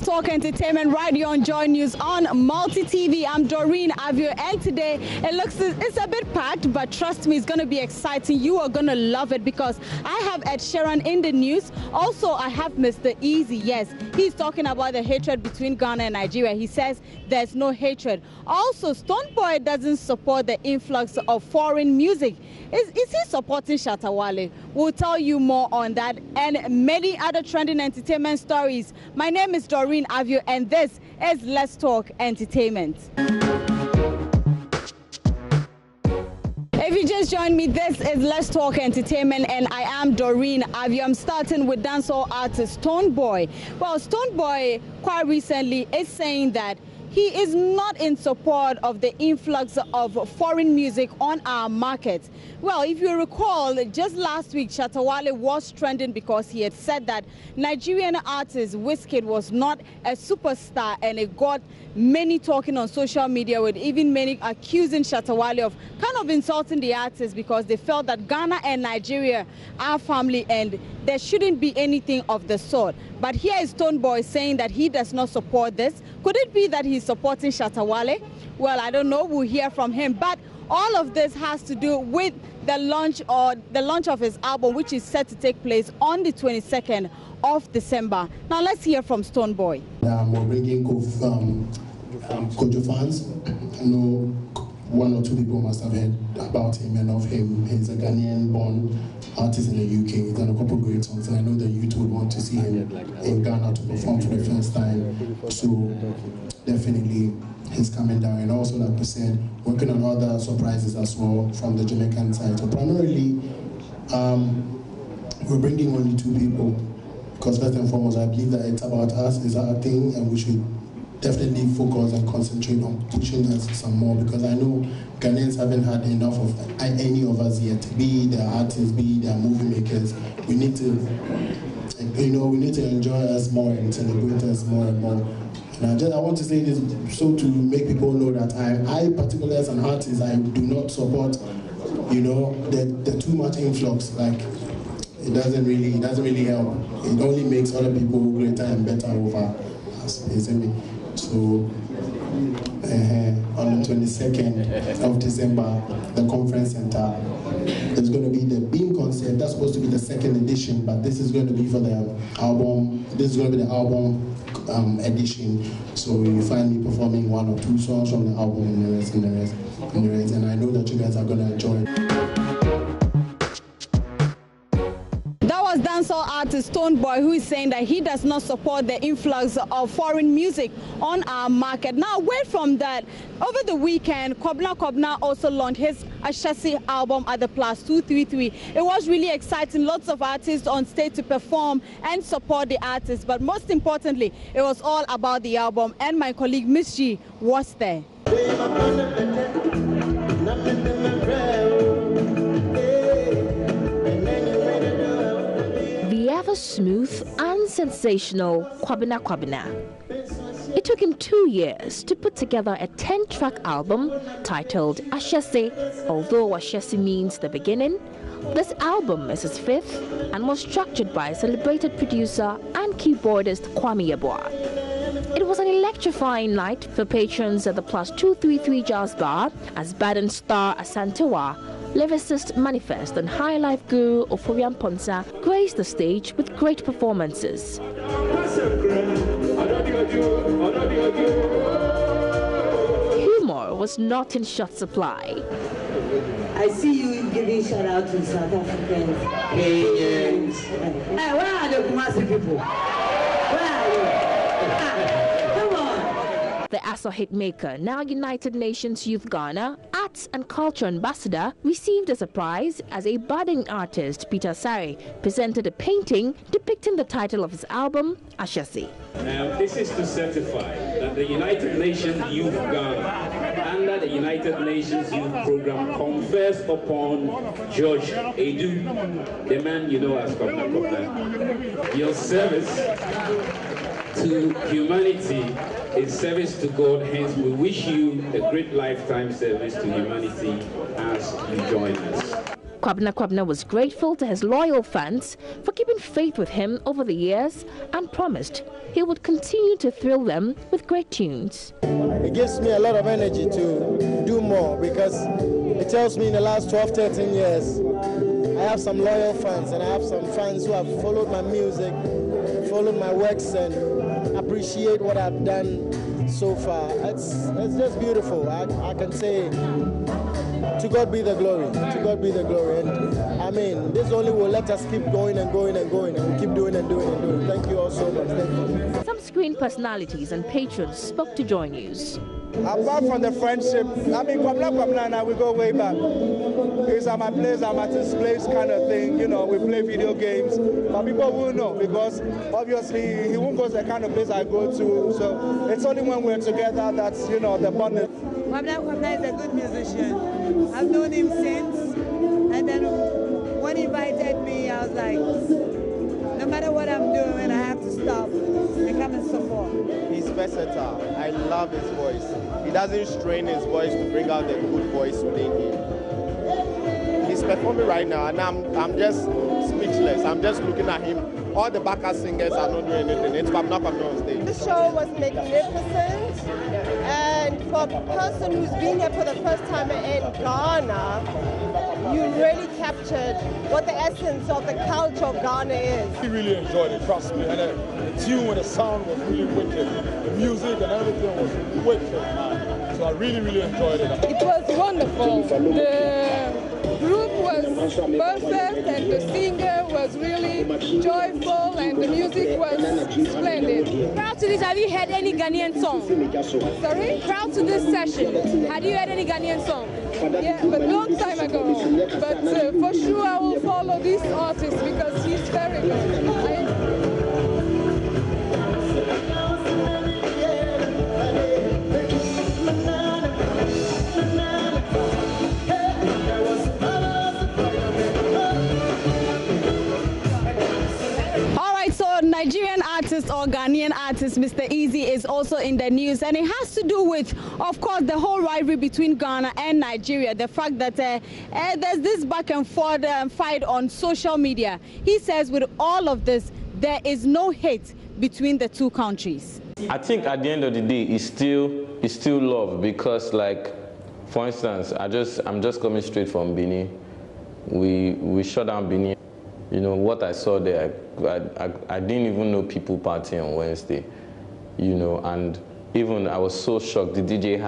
Talk Entertainment right here on Joy News on Multi TV. I'm Doreen Avio, and today it's a bit packed, but trust me, it's going to be exciting. You are going to love it because I have Ed Sheeran in the news. Also, I have Mr. Easy. Yes, he's talking about the hatred between Ghana and Nigeria. He says there's no hatred. Also, Stonebwoy doesn't support the influx of foreign music. Is he supporting Shatta Wale? We'll tell you more on that and many other trending entertainment stories. My name is Doreen Avio, and this is Let's Talk Entertainment. If you just joined me, this is Let's Talk Entertainment, and I am Doreen Avio. I'm starting with dancehall artist Stonebwoy. Well, Stonebwoy quite recently is saying that he is not in support of the influx of foreign music on our market. Well, if you recall, just last week, Shatta Wale was trending because he had said that Nigerian artist Wizkid was not a superstar, and it got many talking on social media, with even many accusing Shatta Wale of kind of insulting the artist because they felt that Ghana and Nigeria are family and there shouldn't be anything of the sort. But here is Stonebwoy saying that he does not support this. Could it be that he's supporting Shatta Wale? Well, I don't know. We'll hear from him. But all of this has to do with the launch of his album, which is set to take place on the 22nd of December. Now let's hear from Stonebwoy. We're bringing Kojo fans. I know one or two people must have heard about him and of him. He's a Ghanaian-born artist in the UK. He's done a couple of great songs, and I know the youth would want to see him in Ghana to perform for the first time. So definitely he's coming down, and also, like we said, working on other surprises as well from the Jamaican side. So primarily, we're bringing only two people because first and foremost, I believe that it's about us, it's our thing, and we should definitely focus and concentrate on pushing us some more, because I know Ghanaians haven't had enough of any of us yet. Be it their artists, be it their movie makers. We need to, we need to enjoy us more and celebrate us more and more. And I want to say this so to make people know that I particularly as an artist, I do not support, the too much influx. Like, it doesn't really help. It only makes other people greater and better over us, isn't it? So on the 22nd of December, the conference center, there's going to be the Beam concert. That's supposed to be the second edition, but this is going to be for the album. This is going to be the album edition. So you find me performing one or two songs from the album and the rest. And I know that you guys are going to enjoy it. Dancehall artist Stonebwoy, who is saying that he does not support the influx of foreign music on our market. Now, away from that, over the weekend, Kwabena Kwabena also launched his Ahyesi album at the Plus 233. It was really exciting. Lots of artists on stage to perform and support the artists. But most importantly, it was all about the album. And my colleague Miss G was there. Smooth and sensational Kwabena Kwabena. It took him 2 years to put together a 10-track album titled Ahyesi. Although Ahyesi means the beginning, this album is his fifth and was structured by celebrated producer and keyboardist Kwame Yeboah. It was an electrifying night for patrons at the Plus 233 Jazz Bar as Baden star Asantewa, lyricist Manifest, and High Life guru Oforian Ponsa graced the stage with great performances. Humor was not in short supply. I see you giving shout out to South Africans. Kenyans. Hey, where are the Kumasi people? Where are you? Come on. The Aso hitmaker, now United Nations Youth Ghana, Arts and Culture Ambassador, received a surprise as a budding artist, Peter Sari, presented a painting depicting the title of his album, Ahyesi. This is to certify that the United Nations Youth Ghana, under the United Nations Youth Program, confers upon George Edu, the man you know as Kwabena Kwabena, your service to humanity is service to God. Hence, we wish you a great lifetime service to humanity as you join us. Kwabena Kwabena was grateful to his loyal fans for keeping faith with him over the years and promised he would continue to thrill them with great tunes. It gives me a lot of energy to do more because it tells me in the last 12, 13 years I have some loyal fans and I have some fans who have followed my music, followed my works and appreciate what I've done so far. It's just beautiful. I can say to God be the glory, to God be the glory. And I mean, this only will let us keep going and going and going, and we'll keep doing and doing and doing. Thank you all so much. Thank you. Some screen personalities and patrons spoke to JoyNews. Apart from the friendship, I mean, Kwabena Kwabena and I, we go way back. It's at my place, I'm at his place kind of thing. You know, we play video games. But people will know because obviously he won't go to the kind of place I go to. So it's only when we're together that's, you know, the bond. Kwabena Kwabena is a good musician. I've known him since. And then when he invited me, I was like, no matter what I'm doing, I have to stop and come and support. He's versatile. I love his voice. He doesn't strain his voice to bring out the good voice within him. He's performing right now, and I'm just speechless. I'm just looking at him. All the backup singers are not doing anything. It's Kwabena Kwabena on stage. The show was magnificent, and for a person who's been here for the first time in Ghana, you really captured what the essence of the culture of Ghana is. I really enjoyed it, trust me. And the tune and the sound was really wicked. The music and everything was wicked, man. So I really, really enjoyed it. It was wonderful. The group was perfect and the singer was really joyful and the music was splendid. Prior to this, have you heard any Ghanaian song? Sorry? Prior to this session, had you heard any Ghanaian song? Yeah, but long time ago. But for sure I will follow this artist because he's very good. Nigerian artist or Ghanaian artist Mr. Easy is also in the news, and it has to do with, of course, the whole rivalry between Ghana and Nigeria. The fact that there's this back and forth fight on social media. He says with all of this, there is no hate between the two countries. I think at the end of the day, it's still love because, like, for instance, I'm just coming straight from Benin. We shut down Benin. You know, what I saw there, I didn't even know people partying on Wednesday, you know, and even I was so shocked. The DJ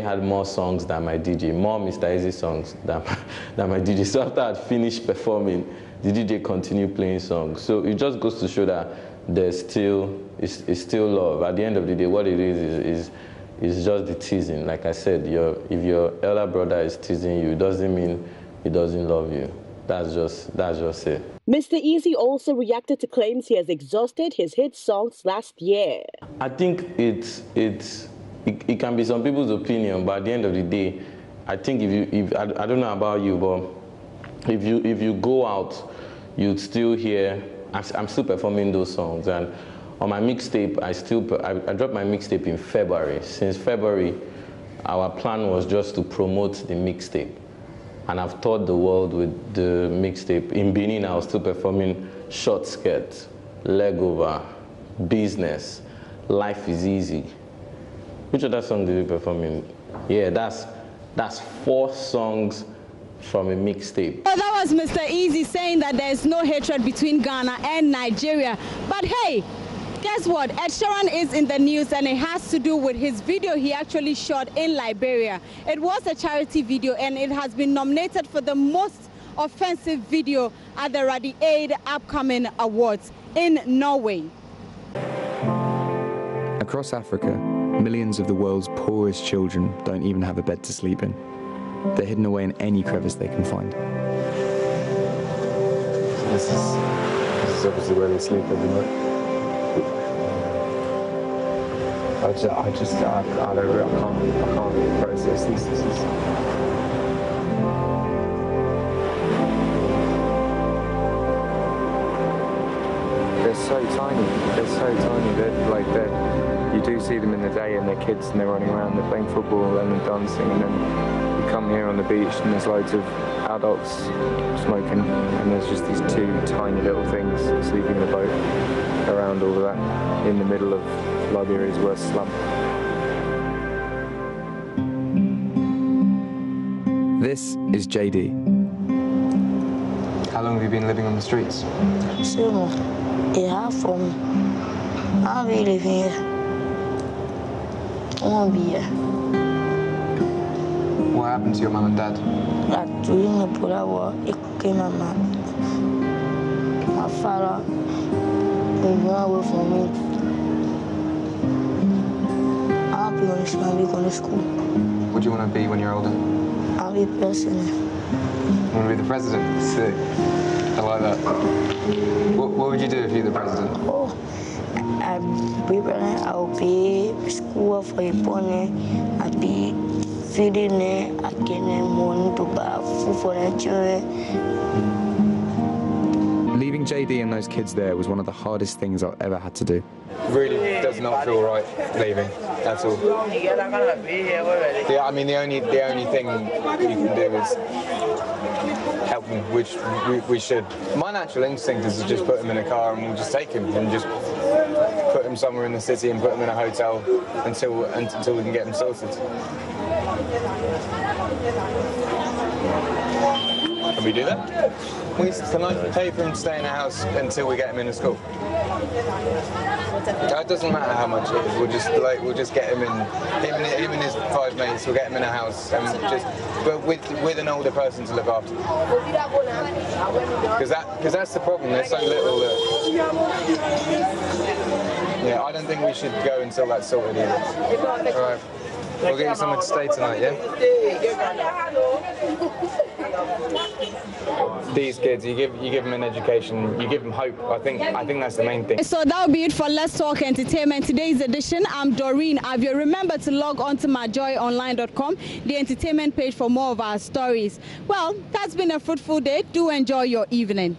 had more songs than my DJ, more Mr. Easy songs than my DJ. So after I'd finished performing, the DJ continued playing songs. So it just goes to show that it's still love. At the end of the day, what it is just the teasing. Like I said, if your elder brother is teasing you, it doesn't mean he doesn't love you. That's just it. Mr. Easy also reacted to claims he has exhausted his hit songs last year. I think it can be some people's opinion, but at the end of the day, I think if I don't know about you, but if you go out, you'd still hear. I'm still performing those songs, and on my mixtape, I dropped my mixtape in February. Since February, our plan was just to promote the mixtape. And I've toured the world with the mixtape. In Benin, I was still performing Short Skirt, Leg Over, Business, Life is Easy. Which other song did we perform in? Yeah, that's 4 songs from a mixtape. Well, that was Mr. Easy saying that there's no hatred between Ghana and Nigeria. But hey, guess what? Ed Sheeran is in the news, and it has to do with his video he actually shot in Liberia. It was a charity video, and it has been nominated for the most offensive video at the Radi Aid upcoming awards in Norway. Across Africa, millions of the world's poorest children don't even have a bed to sleep in. They're hidden away in any crevice they can find. This is obviously where they sleep every night. I can't process this. They're so tiny. You do see them in the day and they're kids and they're running around, they're playing football and they're dancing, and then you come here on the beach and there's loads of adults smoking, and there's just these two tiny little things sleeping in the boat around all of that in the middle of Liberia's worst slum. This is JD. How long have you been living on the streets? So, yeah, I'll be living here. I won't be here. What happened to your mum and dad? That during the Polar War, it came my father, he went away from me. I'll be going to school. I'll be going to school. What do you want to be when you're older? I'll be president. You want to be the president? Sick. I like that. What would you do if you were the president? Oh, I'll be president. I'll be school for a pony. I'll be feeding it. I'll get money to buy food for the children. Leaving JD and those kids there was one of the hardest things I've ever had to do. Really does not feel right leaving. That's all. Yeah, I mean the only thing you can do is help them, which we should. My natural instinct is to just put them in a car and we'll just take him and just put him somewhere in the city and put him in a hotel until we can get him sorted. Can we do that? Can I pay for him to stay in a house until we get him into school? It doesn't matter how much it is. We'll just get him and his 5 mates. We'll get him in a house and but with an older person to look after. Because that's the problem. They're so little that. Yeah, I don't think we should go until that's sorted either. All right. We'll get you somewhere to stay tonight, yeah? These kids, you give them an education, you give them hope. I think that's the main thing. So that'll be it for Let's Talk Entertainment today's edition. I'm Doreen Avio. Remember to log on to myjoyonline.com, the entertainment page, for more of our stories. Well, that's been a fruitful day. Do enjoy your evening.